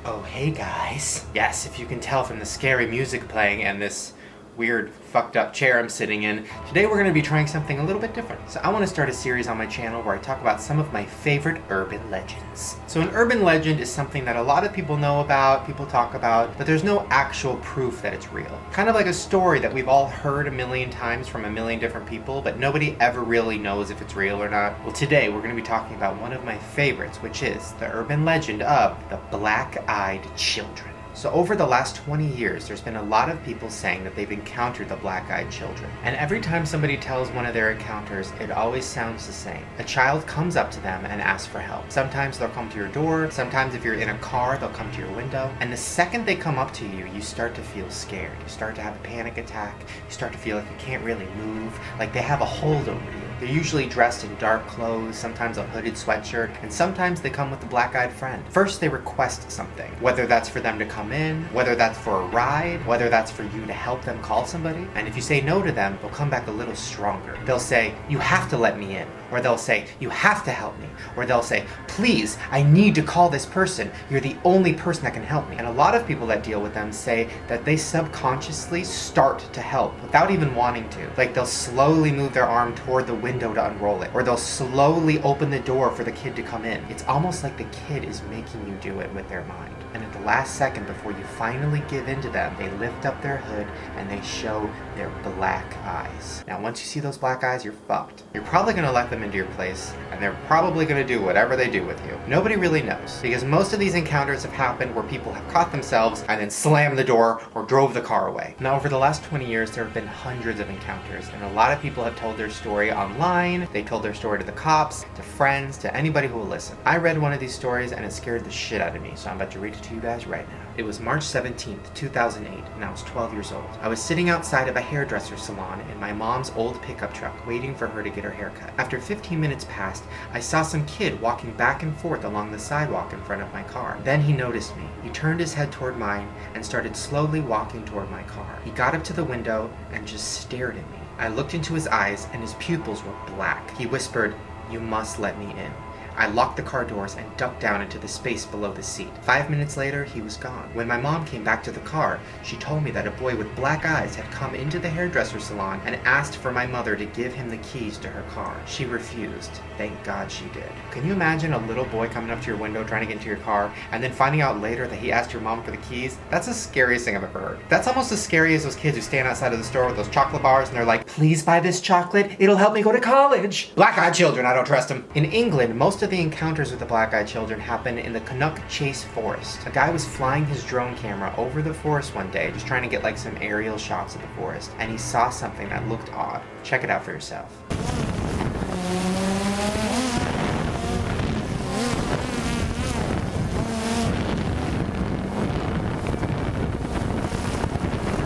Oh, hey guys. Yes, if you can tell from the scary music playing and this weird fucked up chair I'm sitting in, today we're going to be trying something a little bit different. So I want to start a series on my channel where I talk about some of my favorite urban legends. So an urban legend is something that a lot of people know about, people talk about, but there's no actual proof that it's real. Kind of like a story that we've all heard a million times from a million different people, but nobody ever really knows if it's real or not. Well, today we're going to be talking about one of my favorites, which is the urban legend of the Black-Eyed Children. So over the last 20 years, there's been a lot of people saying that they've encountered the Black-Eyed Children. And every time somebody tells one of their encounters, it always sounds the same. A child comes up to them and asks for help. Sometimes they'll come to your door. Sometimes if you're in a car, they'll come to your window. And the second they come up to you, you start to feel scared. You start to have a panic attack. You start to feel like you can't really move, like they have a hold over you. They're usually dressed in dark clothes, sometimes a hooded sweatshirt, and sometimes they come with a black-eyed friend. First, they request something, whether that's for them to come in, whether that's for a ride, whether that's for you to help them call somebody. And if you say no to them, they'll come back a little stronger. They'll say, "You have to let me in." Or they'll say, "You have to help me." Or they'll say, "Please, I need to call this person. You're the only person that can help me." And a lot of people that deal with them say that they subconsciously start to help without even wanting to. Like they'll slowly move their arm toward the window to unroll it, or they'll slowly open the door for the kid to come in. It's almost like the kid is making you do it with their mind. And at the last second before you finally give in to them, they lift up their hood and they show their black eyes. Now once you see those black eyes, you're fucked. You're probably going to let them into your place, and they're probably going to do whatever they do with you. Nobody really knows, because most of these encounters have happened where people have caught themselves and then slammed the door or drove the car away. Now over the last 20 years, there have been hundreds of encounters, and a lot of people have told their story online. They told their story to the cops, to friends, to anybody who will listen. I read one of these stories and it scared the shit out of me, so I'm about to read it to you guys right now. It was March 17th, 2008, and I was 12 years old. I was sitting outside of a hairdresser salon in my mom's old pickup truck, waiting for her to get her haircut. After 15 minutes passed, I saw some kid walking back and forth along the sidewalk in front of my car. Then he noticed me. He turned his head toward mine and started slowly walking toward my car. He got up to the window and just stared at me. I looked into his eyes and his pupils were black. He whispered, "You must let me in." I locked the car doors and ducked down into the space below the seat. 5 minutes later, he was gone. When my mom came back to the car, she told me that a boy with black eyes had come into the hairdresser salon and asked for my mother to give him the keys to her car. She refused. Thank God she did. Can you imagine a little boy coming up to your window trying to get into your car and then finding out later that he asked your mom for the keys? That's the scariest thing I've ever heard. That's almost as scary as those kids who stand outside of the store with those chocolate bars and they're like, "Please buy this chocolate. It'll help me go to college." Black-eyed children, I don't trust them. In England, most of the encounters with the black-eyed children happen in the Canuck Chase Forest. A guy was flying his drone camera over the forest one day, just trying to get like some aerial shots of the forest, and he saw something that looked odd. Check it out for yourself.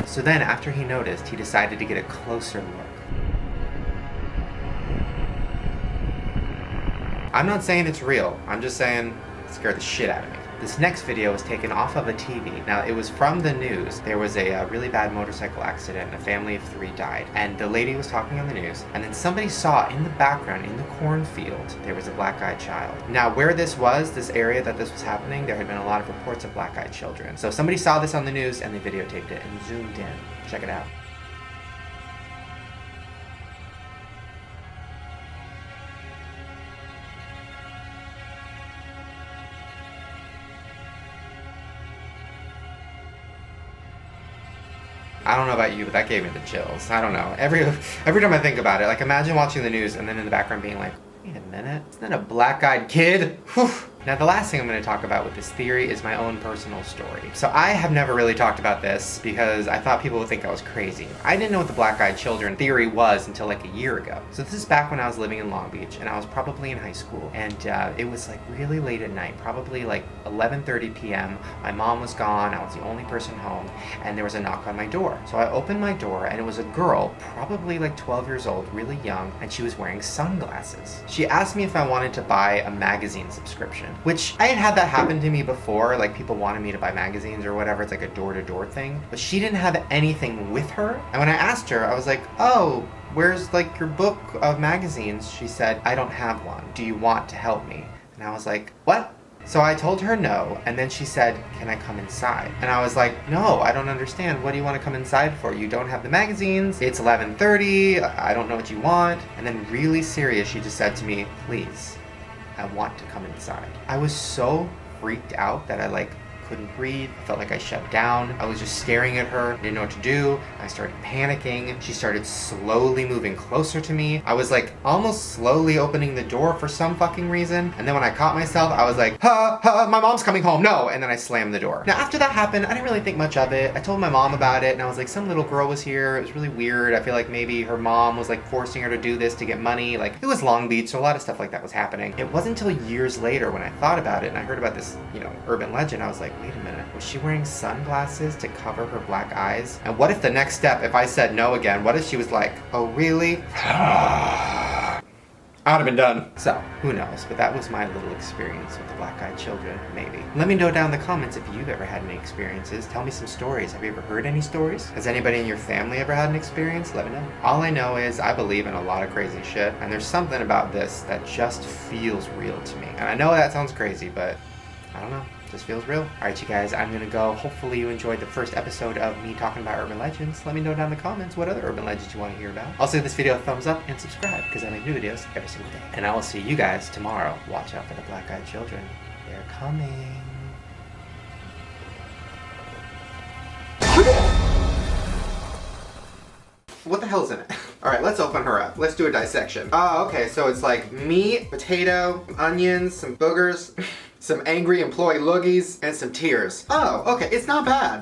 So then, after he noticed, he decided to get a closer look. I'm not saying it's real, I'm just saying it scared the shit out of me. This next video was taken off of a TV. Now, it was from the news. There was a really bad motorcycle accident, and a family of 3 died. And the lady was talking on the news, and then somebody saw in the background, in the cornfield, there was a black-eyed child. Now, where this was, this area that this was happening, there had been a lot of reports of black-eyed children. So somebody saw this on the news, and they videotaped it and zoomed in. Check it out. I don't know about you, but that gave me the chills. I don't know. Every time I think about it, like imagine watching the news and then in the background being like, "Wait a minute, isn't that a black-eyed kid?" Whew. Now the last thing I'm going to talk about with this theory is my own personal story. So I have never really talked about this because I thought people would think I was crazy. I didn't know what the black-eyed children theory was until like a year ago. So this is back when I was living in Long Beach and I was probably in high school, and it was like really late at night, probably like 11:30 p.m. My mom was gone, I was the only person home, and there was a knock on my door. So I opened my door and it was a girl, probably like 12 years old, really young, and she was wearing sunglasses. She asked me if I wanted to buy a magazine subscription, which I had that happen to me before, like people wanted me to buy magazines or whatever, it's like a door-to-door thing, but she didn't have anything with her. And when I asked her, I was like, "Oh, where's like your book of magazines?" She said, "I don't have one. Do you want to help me?" And I was like, "What? So I told her no, and then she said, can I come inside? And I was like, no, I don't understand. What do you want to come inside for? You don't have the magazines. It's 11:30. I don't know what you want. And then really serious, she just said to me, please, I want to come inside. I was so freaked out that I couldn't breathe. I felt like I shut down. I was just staring at her, didn't know what to do. I started panicking. She started slowly moving closer to me. I was almost slowly opening the door for some fucking reason. And then when I caught myself, I was like, my mom's coming home, no! And then I slammed the door. Now after that happened, I didn't really think much of it. I told my mom about it and I was like, some little girl was here. It was really weird. I feel like maybe her mom was forcing her to do this to get money. It was Long Beach, so a lot of stuff like that was happening. It wasn't until years later when I thought about it and I heard about this, urban legend, I was like, wait a minute, was she wearing sunglasses to cover her black eyes? And what if the next step, if I said no again, what if she was like, oh really? I'd have been done. So, who knows, but that was my little experience with the black-eyed children, maybe. Let me know down in the comments if you've ever had any experiences. Tell me some stories. Have you ever heard any stories? Has anybody in your family ever had an experience? Let me know. All I know is I believe in a lot of crazy shit, and there's something about this that just feels real to me. And I know that sounds crazy, but I don't know. Just feels real. Alright you guys, I'm gonna go. Hopefully you enjoyed the first episode of me talking about urban legends. Let me know down in the comments what other urban legends you want to hear about. Also give this video a thumbs up and subscribe because I make new videos every single day. And I will see you guys tomorrow. Watch out for the black-eyed children. They're coming. What the hell is in it? Alright, let's open her up. Let's do a dissection. Oh, okay, so it's meat, potato, onions, some boogers, some angry employee loogies, and some tears. Oh, okay, it's not bad.